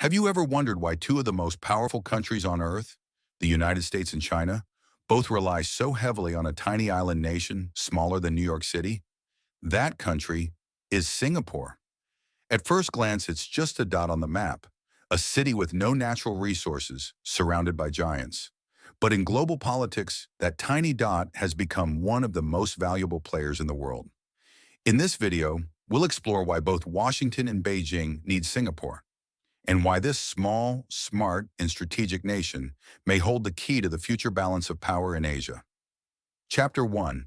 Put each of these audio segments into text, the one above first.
Have you ever wondered why two of the most powerful countries on Earth, the United States and China, both rely so heavily on a tiny island nation smaller than New York City? That country is Singapore. At first glance, it's just a dot on the map, a city with no natural resources, surrounded by giants. But in global politics, that tiny dot has become one of the most valuable players in the world. In this video, we'll explore why both Washington and Beijing need Singapore, and why this small, smart, and strategic nation may hold the key to the future balance of power in Asia. Chapter 1.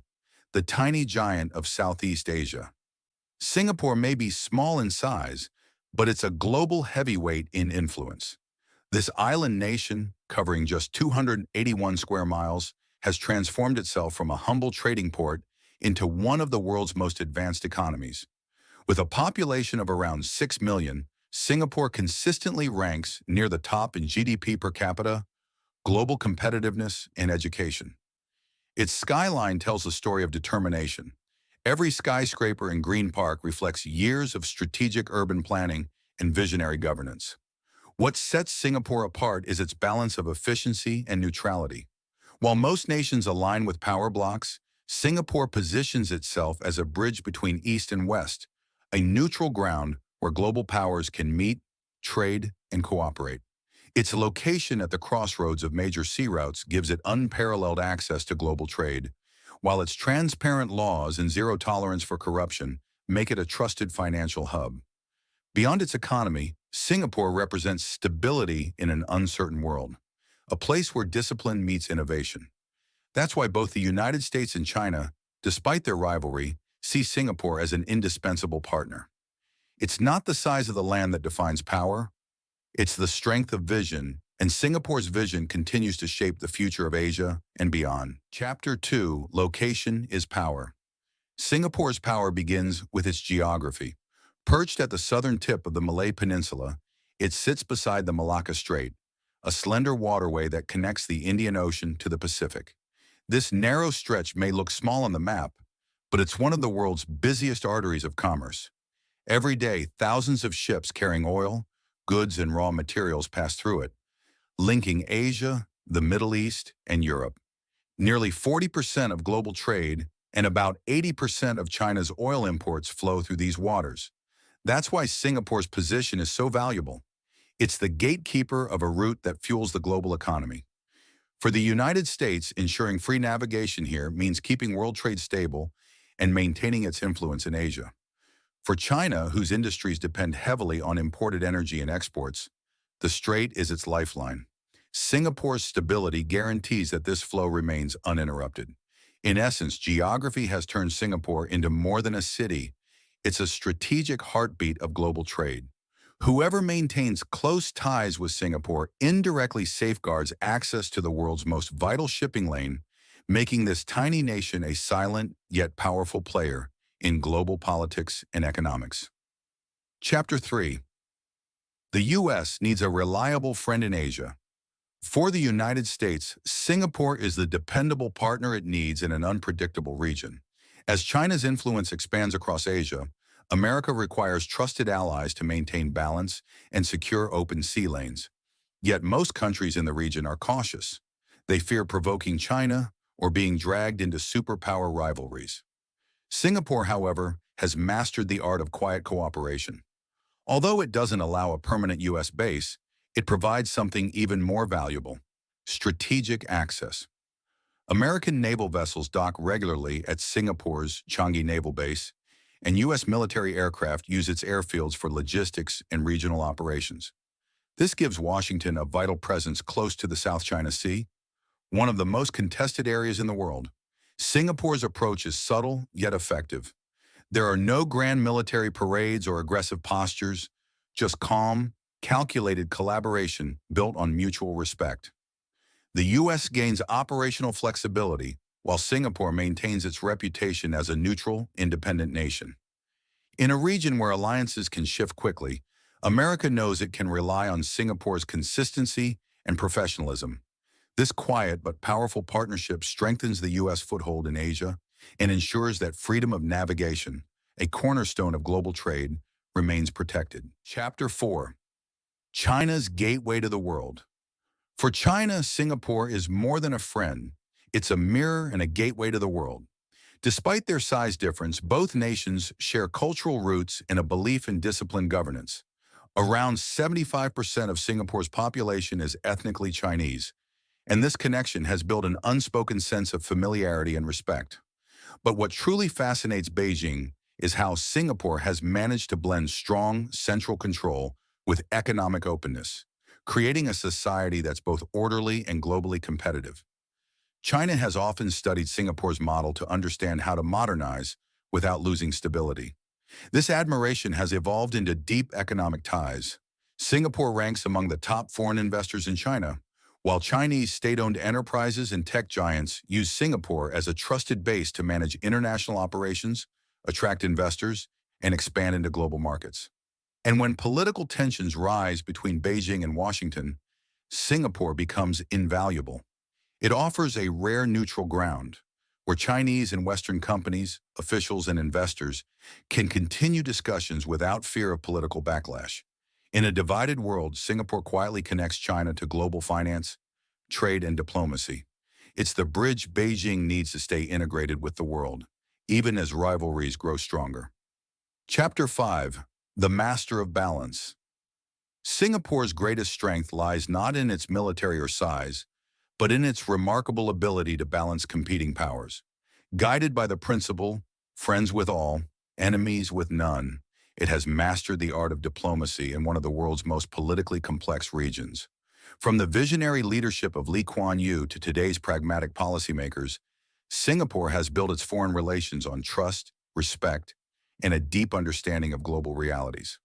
The Tiny Giant of Southeast Asia. Singapore may be small in size, but it's a global heavyweight in influence. This island nation, covering just 281 square miles, has transformed itself from a humble trading port into one of the world's most advanced economies. With a population of around 6 million, Singapore consistently ranks near the top in GDP per capita, global competitiveness, and education. Its skyline tells a story of determination. Every skyscraper and green park reflects years of strategic urban planning and visionary governance. What sets Singapore apart is its balance of efficiency and neutrality. While most nations align with power blocks, Singapore positions itself as a bridge between East and West, a neutral ground where global powers can meet, trade, and cooperate. Its location at the crossroads of major sea routes gives it unparalleled access to global trade, while its transparent laws and zero tolerance for corruption make it a trusted financial hub. Beyond its economy, Singapore represents stability in an uncertain world, a place where discipline meets innovation. That's why both the United States and China, despite their rivalry, see Singapore as an indispensable partner. It's not the size of the land that defines power, it's the strength of vision, and Singapore's vision continues to shape the future of Asia and beyond. Chapter 2. Location is Power. Singapore's power begins with its geography. Perched at the southern tip of the Malay Peninsula, it sits beside the Malacca Strait, a slender waterway that connects the Indian Ocean to the Pacific. This narrow stretch may look small on the map, but it's one of the world's busiest arteries of commerce. Every day, thousands of ships carrying oil, goods, and raw materials pass through it, linking Asia, the Middle East, and Europe. Nearly 40% of global trade and about 80% of China's oil imports flow through these waters. That's why Singapore's position is so valuable. It's the gatekeeper of a route that fuels the global economy. For the United States, ensuring free navigation here means keeping world trade stable and maintaining its influence in Asia. For China, whose industries depend heavily on imported energy and exports, the strait is its lifeline. Singapore's stability guarantees that this flow remains uninterrupted. In essence, geography has turned Singapore into more than a city. It's a strategic heartbeat of global trade. Whoever maintains close ties with Singapore indirectly safeguards access to the world's most vital shipping lane, making this tiny nation a silent yet powerful player in global politics and economics. Chapter 3. The U.S. needs a reliable friend in Asia. For the United States, Singapore is the dependable partner it needs in an unpredictable region. As China's influence expands across Asia, America requires trusted allies to maintain balance and secure open sea lanes. Yet most countries in the region are cautious. They fear provoking China or being dragged into superpower rivalries. Singapore, however, has mastered the art of quiet cooperation. Although it doesn't allow a permanent U.S. base, it provides something even more valuable: strategic access. American naval vessels dock regularly at Singapore's Changi Naval Base, and U.S. military aircraft use its airfields for logistics and regional operations. This gives Washington a vital presence close to the South China Sea, one of the most contested areas in the world. Singapore's approach is subtle yet effective. There are no grand military parades or aggressive postures, just calm, calculated collaboration built on mutual respect. The U.S. gains operational flexibility, while Singapore maintains its reputation as a neutral, independent nation. In a region where alliances can shift quickly, America knows it can rely on Singapore's consistency and professionalism. This quiet but powerful partnership strengthens the U.S. foothold in Asia and ensures that freedom of navigation, a cornerstone of global trade, remains protected. Chapter 4. China's gateway to the world. For China, Singapore is more than a friend. It's a mirror and a gateway to the world. Despite their size difference, both nations share cultural roots and a belief in disciplined governance. Around 75% of Singapore's population is ethnically Chinese, and this connection has built an unspoken sense of familiarity and respect. But what truly fascinates Beijing is how Singapore has managed to blend strong central control with economic openness, creating a society that's both orderly and globally competitive. China has often studied Singapore's model to understand how to modernize without losing stability. This admiration has evolved into deep economic ties. Singapore ranks among the top foreign investors in China, while Chinese state-owned enterprises and tech giants use Singapore as a trusted base to manage international operations, attract investors, and expand into global markets. And when political tensions rise between Beijing and Washington, Singapore becomes invaluable. It offers a rare neutral ground where Chinese and Western companies, officials, and investors can continue discussions without fear of political backlash. In a divided world, Singapore quietly connects China to global finance, trade, and diplomacy. It's the bridge Beijing needs to stay integrated with the world, even as rivalries grow stronger. Chapter 5. The Master of Balance. Singapore's greatest strength lies not in its military or size, but in its remarkable ability to balance competing powers. Guided by the principle, friends with all, enemies with none, it has mastered the art of diplomacy in one of the world's most politically complex regions. From the visionary leadership of Lee Kuan Yew to today's pragmatic policymakers, Singapore has built its foreign relations on trust, respect, and a deep understanding of global realities.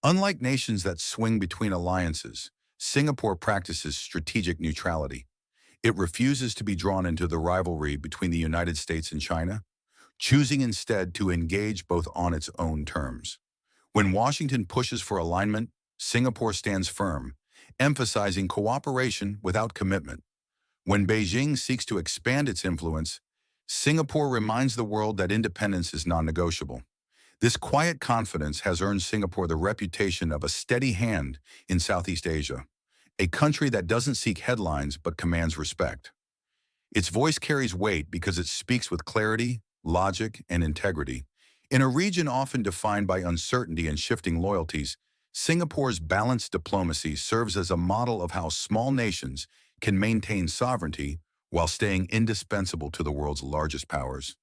Unlike nations that swing between alliances, Singapore practices strategic neutrality. It refuses to be drawn into the rivalry between the United States and China, choosing instead to engage both on its own terms. When Washington pushes for alignment, Singapore stands firm, emphasizing cooperation without commitment. When Beijing seeks to expand its influence, Singapore reminds the world that independence is non-negotiable. This quiet confidence has earned Singapore the reputation of a steady hand in Southeast Asia, a country that doesn't seek headlines but commands respect. Its voice carries weight because it speaks with clarity, logic, and integrity. In a region often defined by uncertainty and shifting loyalties, Singapore's balanced diplomacy serves as a model of how small nations can maintain sovereignty while staying indispensable to the world's largest powers.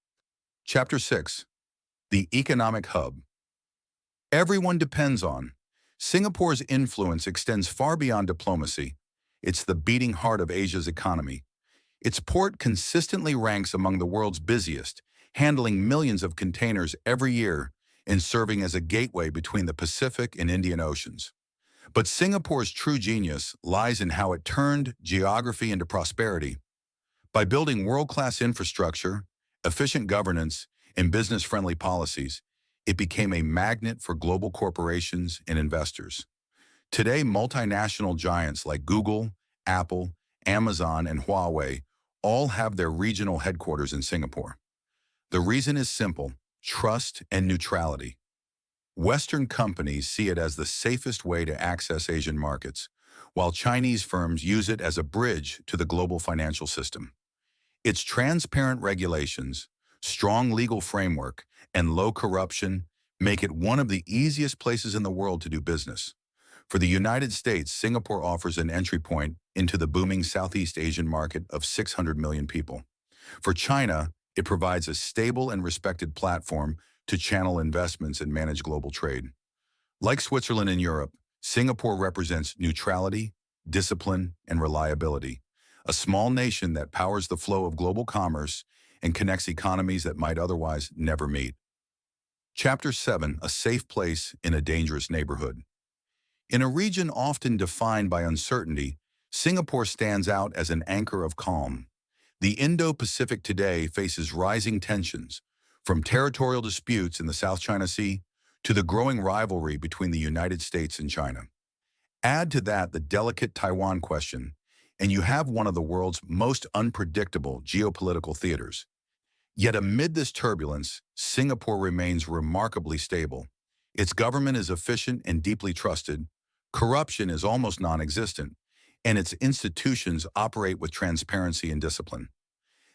Chapter 6. The Economic Hub. Everyone depends on. Singapore's influence extends far beyond diplomacy. It's the beating heart of Asia's economy. Its port consistently ranks among the world's busiest, handling millions of containers every year and serving as a gateway between the Pacific and Indian Oceans. But Singapore's true genius lies in how it turned geography into prosperity. By building world-class infrastructure, efficient governance, and business-friendly policies, it became a magnet for global corporations and investors. Today, multinational giants like Google, Apple, Amazon, and Huawei all have their regional headquarters in Singapore. The reason is simple: trust and neutrality. Western companies see it as the safest way to access Asian markets, while Chinese firms use it as a bridge to the global financial system. Its transparent regulations, strong legal framework, and low corruption make it one of the easiest places in the world to do business. For the United States, Singapore offers an entry point into the booming Southeast Asian market of 600 million people. For China, it provides a stable and respected platform to channel investments and manage global trade. Like Switzerland and Europe, Singapore represents neutrality, discipline, and reliability, a small nation that powers the flow of global commerce and connects economies that might otherwise never meet. Chapter 7. A safe place in a dangerous neighborhood. In a region often defined by uncertainty, Singapore stands out as an anchor of calm. The Indo-Pacific today faces rising tensions, from territorial disputes in the South China Sea to the growing rivalry between the United States and China. Add to that the delicate Taiwan question, and you have one of the world's most unpredictable geopolitical theaters. Yet amid this turbulence, Singapore remains remarkably stable. Its government is efficient and deeply trusted, Corruption is almost non-existent, and its institutions operate with transparency and discipline.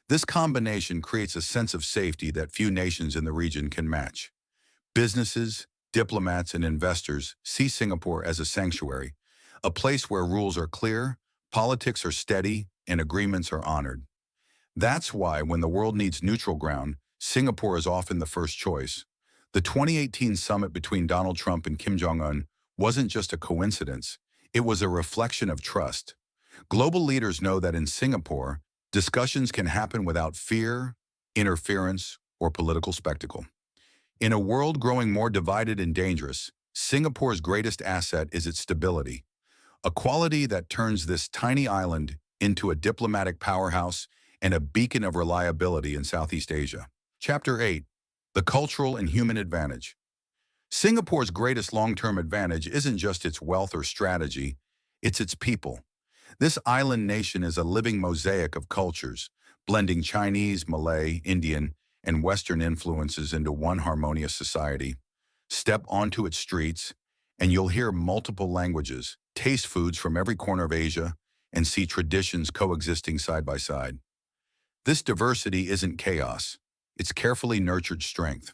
This combination creates a sense of safety that few nations in the region can match. Businesses, diplomats, and investors see Singapore as a sanctuary, a place where rules are clear, politics are steady, and agreements are honored. That's why when the world needs neutral ground, Singapore is often the first choice. The 2018 summit between Donald Trump and Kim Jong-un wasn't just a coincidence, it was a reflection of trust. Global leaders know that in Singapore, discussions can happen without fear, interference, or political spectacle. In a world growing more divided and dangerous, Singapore's greatest asset is its stability, a quality that turns this tiny island into a diplomatic powerhouse and a beacon of reliability in Southeast Asia. Chapter 8. The Cultural and Human Advantage. Singapore's greatest long-term advantage isn't just its wealth or strategy, it's its people. This island nation is a living mosaic of cultures, blending Chinese, Malay, Indian, and Western influences into one harmonious society. Step onto its streets, and you'll hear multiple languages, taste foods from every corner of Asia, and see traditions coexisting side by side. This diversity isn't chaos, it's carefully nurtured strength.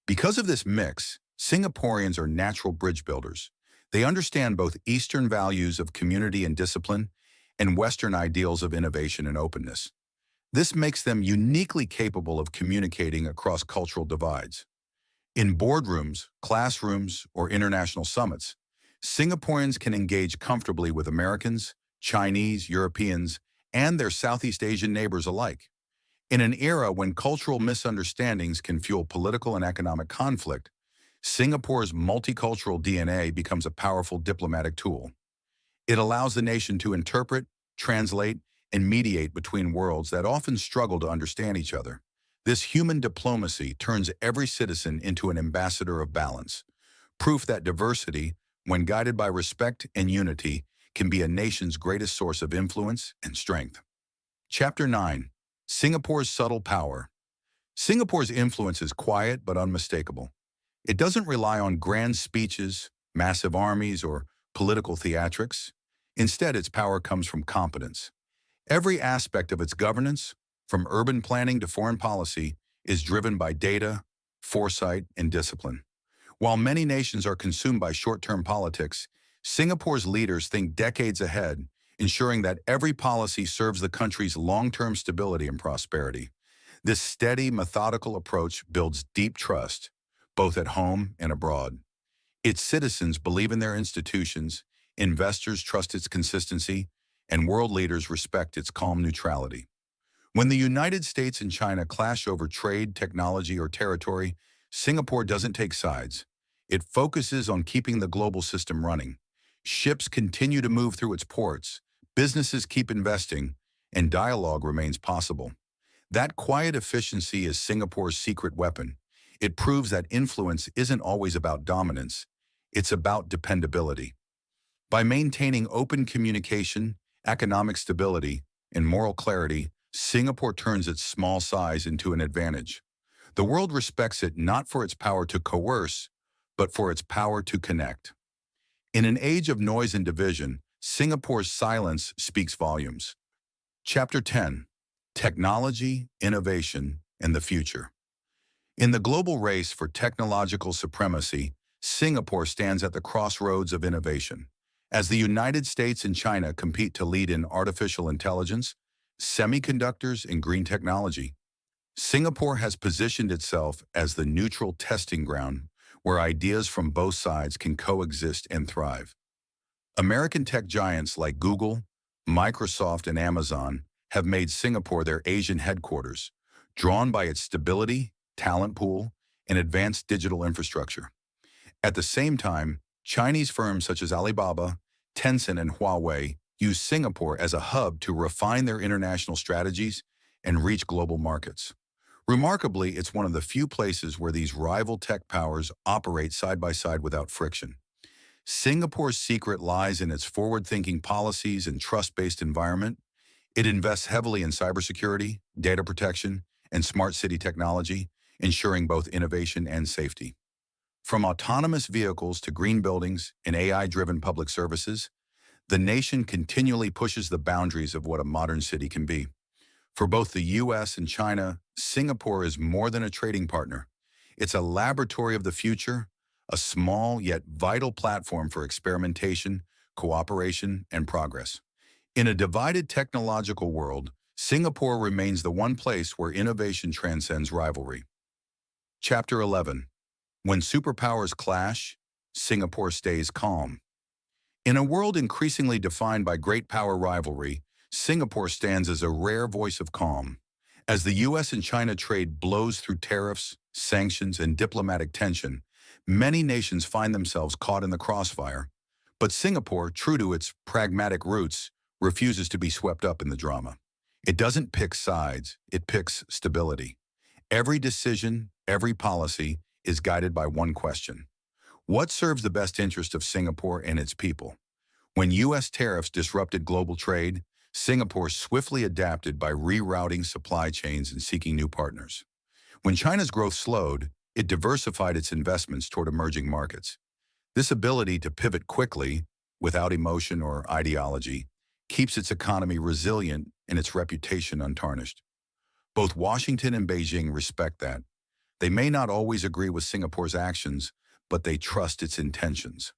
Because of this mix, Singaporeans are natural bridge builders. They understand both Eastern values of community and discipline and Western ideals of innovation and openness. This makes them uniquely capable of communicating across cultural divides. In boardrooms, classrooms, or international summits, Singaporeans can engage comfortably with Americans, Chinese, Europeans, and their Southeast Asian neighbors alike. In an era when cultural misunderstandings can fuel political and economic conflict, Singapore's multicultural DNA becomes a powerful diplomatic tool. It allows the nation to interpret, translate, and mediate between worlds that often struggle to understand each other. This human diplomacy turns every citizen into an ambassador of balance, proof that diversity, when guided by respect and unity, can be a nation's greatest source of influence and strength. Chapter 9. Singapore's Subtle Power. Singapore's influence is quiet but unmistakable. It doesn't rely on grand speeches, massive armies, or political theatrics. Instead, its power comes from competence. Every aspect of its governance, from urban planning to foreign policy, is driven by data, foresight, and discipline. While many nations are consumed by short-term politics, Singapore's leaders think decades ahead, ensuring that every policy serves the country's long-term stability and prosperity. This steady, methodical approach builds deep trust, both at home and abroad. Its citizens believe in their institutions, investors trust its consistency, and world leaders respect its calm neutrality. When the United States and China clash over trade, technology, or territory, Singapore doesn't take sides. It focuses on keeping the global system running. Ships continue to move through its ports, businesses keep investing, and dialogue remains possible. That quiet efficiency is Singapore's secret weapon. It proves that influence isn't always about dominance, it's about dependability. By maintaining open communication, economic stability, and moral clarity, Singapore turns its small size into an advantage. The world respects it not for its power to coerce, but for its power to connect. In an age of noise and division, Singapore's silence speaks volumes. Chapter 10. Technology, Innovation, and the Future. In the global race for technological supremacy, Singapore stands at the crossroads of innovation. As the United States and China compete to lead in artificial intelligence, semiconductors, and green technology, Singapore has positioned itself as the neutral testing ground where ideas from both sides can coexist and thrive. American tech giants like Google, Microsoft, and Amazon have made Singapore their Asian headquarters, drawn by its stability, talent pool, and advanced digital infrastructure. At the same time, Chinese firms such as Alibaba, Tencent, and Huawei use Singapore as a hub to refine their international strategies and reach global markets. Remarkably, it's one of the few places where these rival tech powers operate side by side without friction. Singapore's secret lies in its forward-thinking policies and trust-based environment. It invests heavily in cybersecurity, data protection, and smart city technology, ensuring both innovation and safety. From autonomous vehicles to green buildings and AI-driven public services, the nation continually pushes the boundaries of what a modern city can be. For both the US and China, Singapore is more than a trading partner. It's a laboratory of the future, a small yet vital platform for experimentation, cooperation, and progress. In a divided technological world, Singapore remains the one place where innovation transcends rivalry. Chapter 11. When superpowers clash, Singapore stays calm. In a world increasingly defined by great power rivalry, Singapore stands as a rare voice of calm. As the US and China trade blows through tariffs, sanctions, and diplomatic tension, many nations find themselves caught in the crossfire. But Singapore, true to its pragmatic roots, refuses to be swept up in the drama. It doesn't pick sides, it picks stability. Every decision, every policy is guided by one question. What serves the best interest of Singapore and its people? When US tariffs disrupted global trade, Singapore swiftly adapted by rerouting supply chains and seeking new partners. When China's growth slowed, it diversified its investments toward emerging markets. This ability to pivot quickly, without emotion or ideology, keeps its economy resilient and its reputation untarnished. Both Washington and Beijing respect that. They may not always agree with Singapore's actions, but they trust its intentions.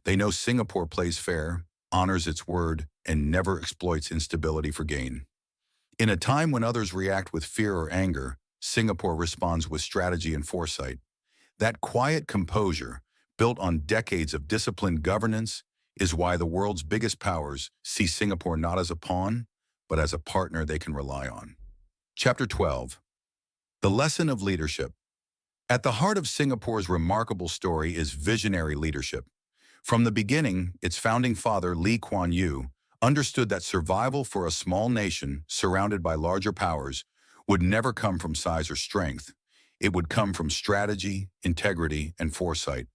They know Singapore plays fair, honors its word, and never exploits instability for gain. In a time when others react with fear or anger, Singapore responds with strategy and foresight. That quiet composure, built on decades of disciplined governance, is why the world's biggest powers see Singapore not as a pawn, but as a partner they can rely on. Chapter 12. The Lesson of Leadership. At the heart of Singapore's remarkable story is visionary leadership. From the beginning, its founding father, Lee Kuan Yew, understood that survival for a small nation surrounded by larger powers would never come from size or strength. It would come from strategy, integrity, and foresight.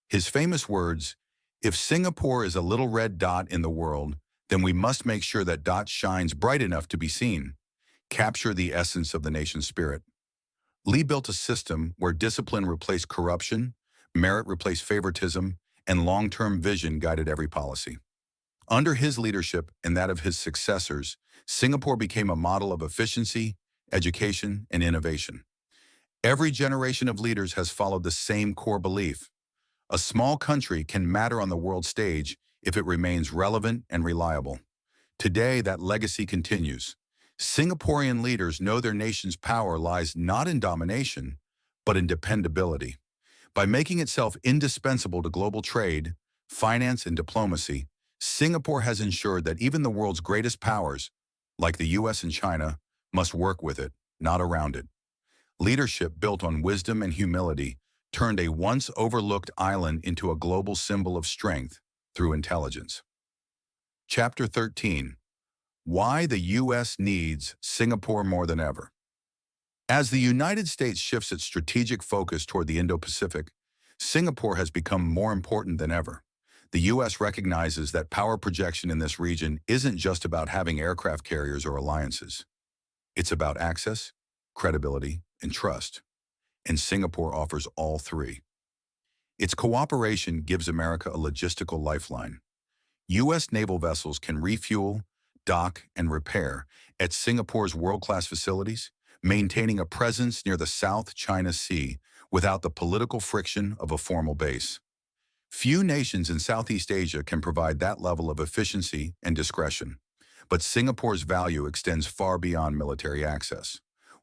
His famous words, "If Singapore is a little red dot in the world, then we must make sure that dot shines bright enough to be seen," capture the essence of the nation's spirit. Lee built a system where discipline replaced corruption, merit replaced favoritism, and long-term vision guided every policy. Under his leadership and that of his successors, Singapore became a model of efficiency, education, and innovation. Every generation of leaders has followed the same core belief. A small country can matter on the world stage if it remains relevant and reliable. Today, that legacy continues. Singaporean leaders know their nation's power lies not in domination, but in dependability. By making itself indispensable to global trade, finance, and diplomacy, Singapore has ensured that even the world's greatest powers, like the US and China, must work with it, not around it. Leadership built on wisdom and humility turned a once overlooked island into a global symbol of strength through intelligence. Chapter 13. Why the U.S. needs Singapore more than ever. As the United States shifts its strategic focus toward the Indo-Pacific, Singapore has become more important than ever. The U.S. recognizes that power projection in this region isn't just about having aircraft carriers or alliances. It's about access, credibility, and trust. And Singapore offers all three. Its cooperation gives America a logistical lifeline. U.S. naval vessels can refuel, dock, and repair at Singapore's world-class facilities, maintaining a presence near the South China Sea without the political friction of a formal base. Few nations in Southeast Asia can provide that level of efficiency and discretion, but Singapore's value extends far beyond military access.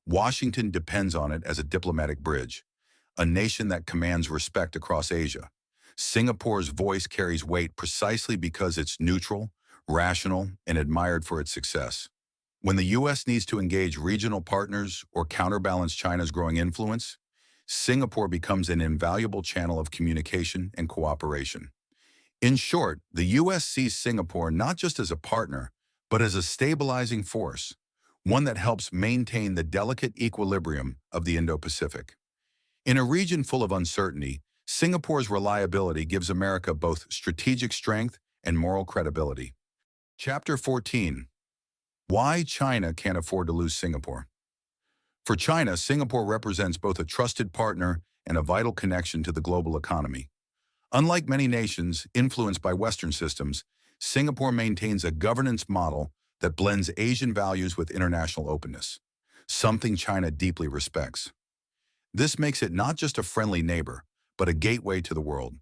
Washington depends on it as a diplomatic bridge, a nation that commands respect across Asia. Singapore's voice carries weight precisely because it's neutral, rational, and admired for its success. When the U.S. needs to engage regional partners or counterbalance China's growing influence, Singapore becomes an invaluable channel of communication and cooperation. In short, the U.S. sees Singapore not just as a partner, but as a stabilizing force, one that helps maintain the delicate equilibrium of the Indo-Pacific. In a region full of uncertainty, Singapore's reliability gives America both strategic strength and moral credibility. Chapter 14. Why China can't afford to lose Singapore. For China, Singapore represents both a trusted partner and a vital connection to the global economy. Unlike many nations influenced by Western systems, Singapore maintains a governance model that blends Asian values with international openness, something China deeply respects. This makes it not just a friendly neighbor, but a gateway to the world.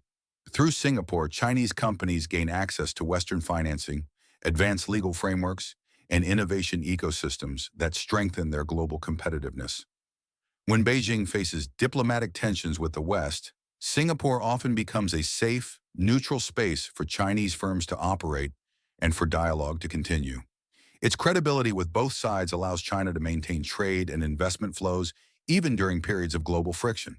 Through Singapore, Chinese companies gain access to Western financing, advanced legal frameworks, and innovation ecosystems that strengthen their global competitiveness. When Beijing faces diplomatic tensions with the West, Singapore often becomes a safe, neutral space for Chinese firms to operate and for dialogue to continue. Its credibility with both sides allows China to maintain trade and investment flows even during periods of global friction.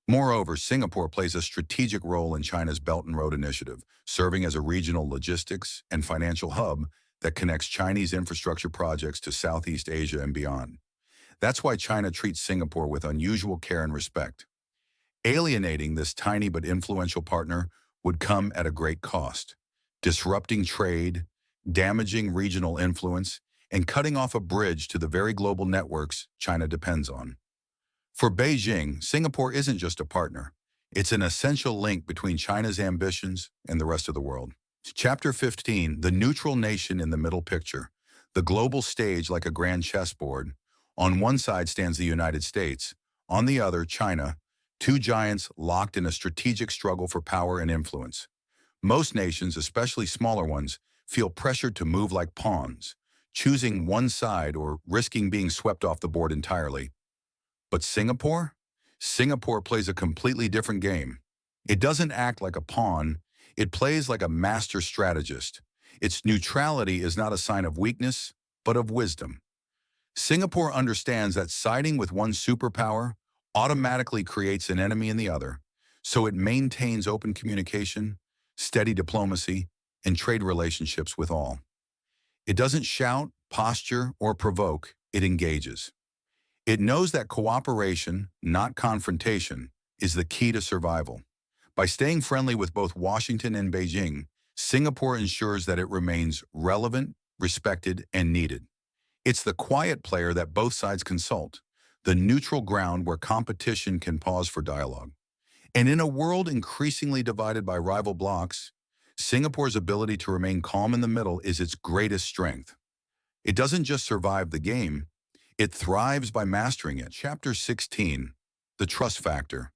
Moreover, Singapore plays a strategic role in China's Belt and Road Initiative, serving as a regional logistics and financial hub that connects Chinese infrastructure projects to Southeast Asia and beyond. That's why China treats Singapore with unusual care and respect. Alienating this tiny but influential partner would come at a great cost, disrupting trade, damaging regional influence, and cutting off a bridge to the very global networks China depends on. For Beijing, Singapore isn't just a partner. It's an essential link between China's ambitions and the rest of the world. Chapter 15, the neutral nation in the middle picture. The global stage like a grand chessboard. On one side stands the United States, on the other, China, two giants locked in a strategic struggle for power and influence. Most nations, especially smaller ones, feel pressured to move like pawns, choosing one side or risking being swept off the board entirely. But Singapore? Singapore plays a completely different game. It doesn't act like a pawn, it plays like a master strategist. Its neutrality is not a sign of weakness, but of wisdom. Singapore understands that siding with one superpower automatically creates an enemy in the other, so it maintains open communication, steady diplomacy, and trade relationships with all. It doesn't shout, posture, or provoke, it engages. It knows that cooperation, not confrontation, is the key to survival. By staying friendly with both Washington and Beijing, Singapore ensures that it remains relevant, respected, and needed. It's the quiet player that both sides consult, the neutral ground where competition can pause for dialogue. And in a world increasingly divided by rival blocs, Singapore's ability to remain calm in the middle is its greatest strength. It doesn't just survive the game, it thrives by mastering it. Chapter 16, the trust factor.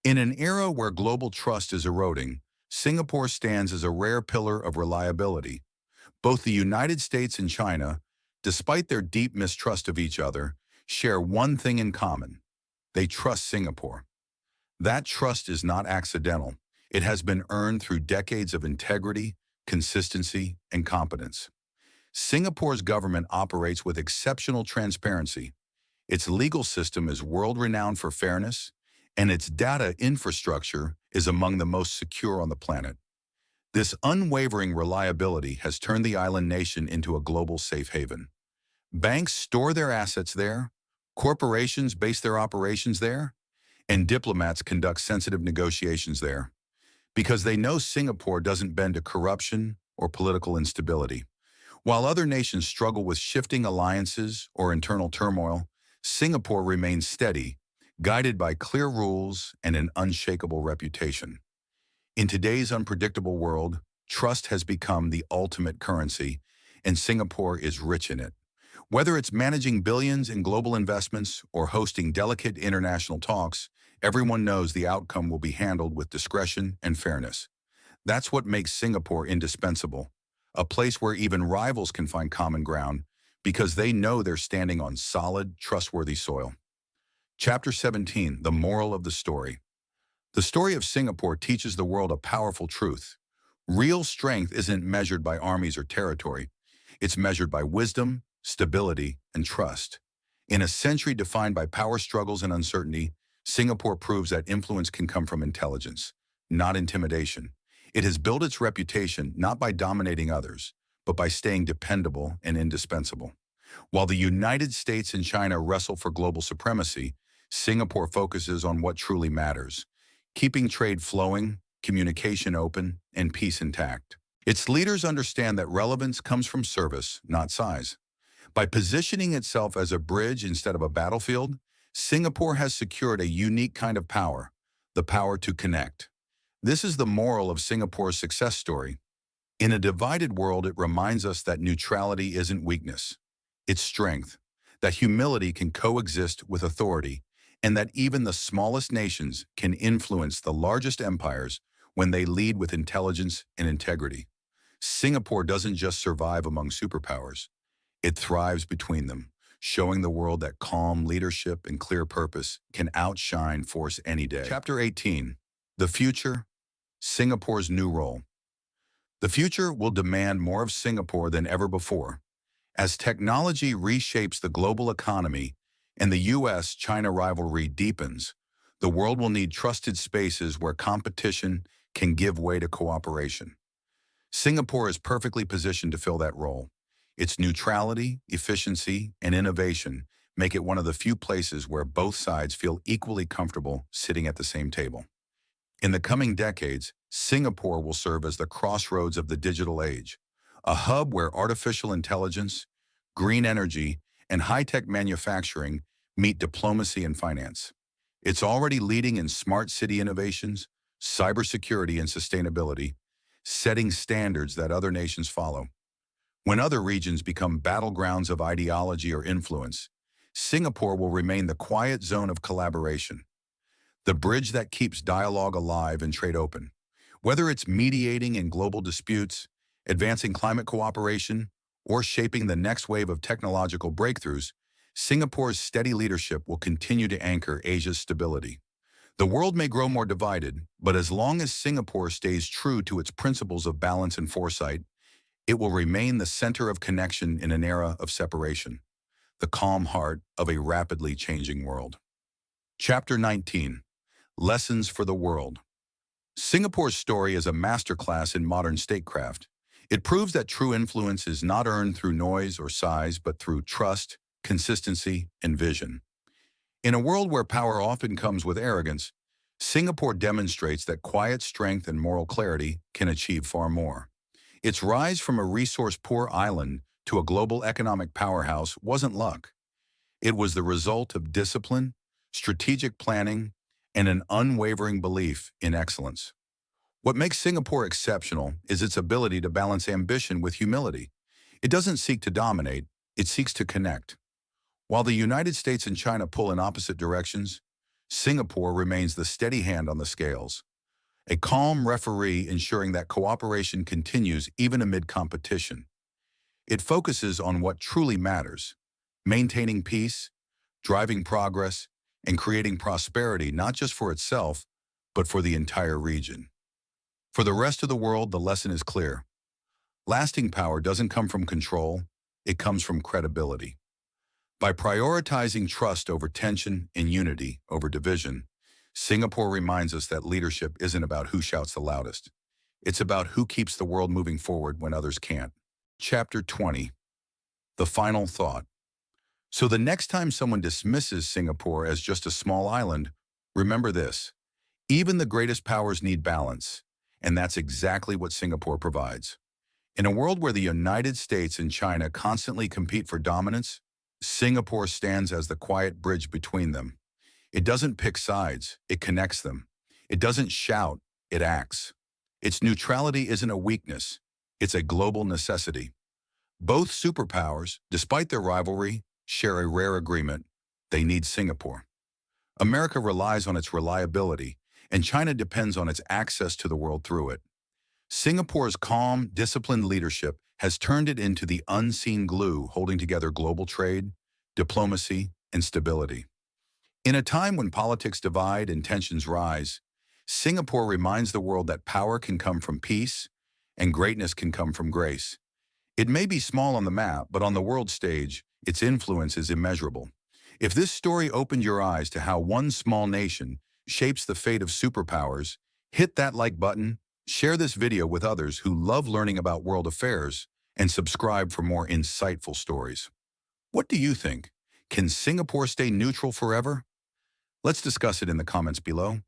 In an era where global trust is eroding, Singapore stands as a rare pillar of reliability. Both the United States and China, despite their deep mistrust of each other, share one thing in common. They trust Singapore. That trust is not accidental. It has been earned through decades of integrity, consistency, and competence. Singapore's government operates with exceptional transparency. Its legal system is world-renowned for fairness, and its data infrastructure is among the most secure on the planet. This unwavering reliability has turned the island nation into a global safe haven. Banks store their assets there, corporations base their operations there, and diplomats conduct sensitive negotiations there, because they know Singapore doesn't bend to corruption or political instability. While other nations struggle with shifting alliances or internal turmoil, Singapore remains steady, guided by clear rules and an unshakable reputation. In today's unpredictable world, trust has become the ultimate currency, and Singapore is rich in it. Whether it's managing billions in global investments or hosting delicate international talks, everyone knows the outcome will be handled with discretion and fairness. That's what makes Singapore indispensable, a place where even rivals can find common ground because they know they're standing on solid, trustworthy soil. Chapter 17, the moral of the story. The story of Singapore teaches the world a powerful truth. Real strength isn't measured by armies or territory. It's measured by wisdom, stability, and trust. In a century defined by power struggles and uncertainty, Singapore proves that influence can come from intelligence, not intimidation. It has built its reputation not by dominating others, but by staying dependable and indispensable. While the United States and China wrestle for global supremacy, Singapore focuses on what truly matters, keeping trade flowing, communication open, and peace intact. Its leaders understand that relevance comes from service, not size. By positioning itself as a bridge instead of a battlefield, Singapore has secured a unique kind of power, the power to connect. This is the moral of Singapore's success story. In a divided world, it reminds us that neutrality isn't weakness, it's strength, that humility can coexist with authority, and that even the smallest nations can influence the largest empires when they lead with intelligence and integrity. Singapore doesn't just survive among superpowers, it thrives between them, showing the world that calm leadership and clear purpose can outshine force any day. Chapter 18, The Future, Singapore's New Role. The future will demand more of Singapore than ever before. As technology reshapes the global economy and the US-China rivalry deepens, the world will need trusted spaces where competition can give way to cooperation. Singapore is perfectly positioned to fill that role. Its neutrality, efficiency, and innovation make it one of the few places where both sides feel equally comfortable sitting at the same table. In the coming decades, Singapore will serve as the crossroads of the digital age, a hub where artificial intelligence, green energy, and high-tech manufacturing meet diplomacy and finance. It's already leading in smart city innovations, cybersecurity, and sustainability, setting standards that other nations follow. When other regions become battlegrounds of ideology or influence, Singapore will remain the quiet zone of collaboration, the bridge that keeps dialogue alive and trade open. Whether it's mediating in global disputes, advancing climate cooperation, or shaping the next wave of technological breakthroughs, Singapore's steady leadership will continue to anchor Asia's stability. The world may grow more divided, but as long as Singapore stays true to its principles of balance and foresight, it will remain the center of connection in an era of separation, the calm heart of a rapidly changing world. Chapter 19, Lessons for the World. Singapore's story is a masterclass in modern statecraft. It proves that true influence is not earned through noise or size, but through trust, consistency, and vision. In a world where power often comes with arrogance, Singapore demonstrates that quiet strength and moral clarity can achieve far more. Its rise from a resource-poor island to a global economic powerhouse wasn't luck. It was the result of discipline, strategic planning, and an unwavering belief in excellence. What makes Singapore exceptional is its ability to balance ambition with humility. It doesn't seek to dominate, it seeks to connect. While the United States and China pull in opposite directions, Singapore remains the steady hand on the scales, a calm referee ensuring that cooperation continues even amid competition. It focuses on what truly matters, maintaining peace, driving progress, and creating prosperity not just for itself, but for the entire region. For the rest of the world, the lesson is clear. Lasting power doesn't come from control, it comes from credibility. By prioritizing trust over tension and unity over division, Singapore reminds us that leadership isn't about who shouts the loudest. It's about who keeps the world moving forward when others can't. Chapter 20, The Final Thought. So the next time someone dismisses Singapore as just a small island, remember this: even the greatest powers need balance, and that's exactly what Singapore provides. In a world where the United States and China constantly compete for dominance, Singapore stands as the quiet bridge between them. It doesn't pick sides, it connects them. It doesn't shout, it acts. Its neutrality isn't a weakness, it's a global necessity. Both superpowers, despite their rivalry, share a rare agreement: they need Singapore. America relies on its reliability, and China depends on its access to the world through it. Singapore's calm, disciplined leadership has turned it into the unseen glue holding together global trade, diplomacy, and stability. In a time when politics divide and tensions rise, Singapore reminds the world that power can come from peace and greatness can come from grace. It may be small on the map, but on the world stage, its influence is immeasurable. If this story opened your eyes to how one small nation shapes the fate of superpowers, hit that like button, share this video with others who love learning about world affairs, and subscribe for more insightful stories. What do you think? Can Singapore stay neutral forever? Let's discuss it in the comments below.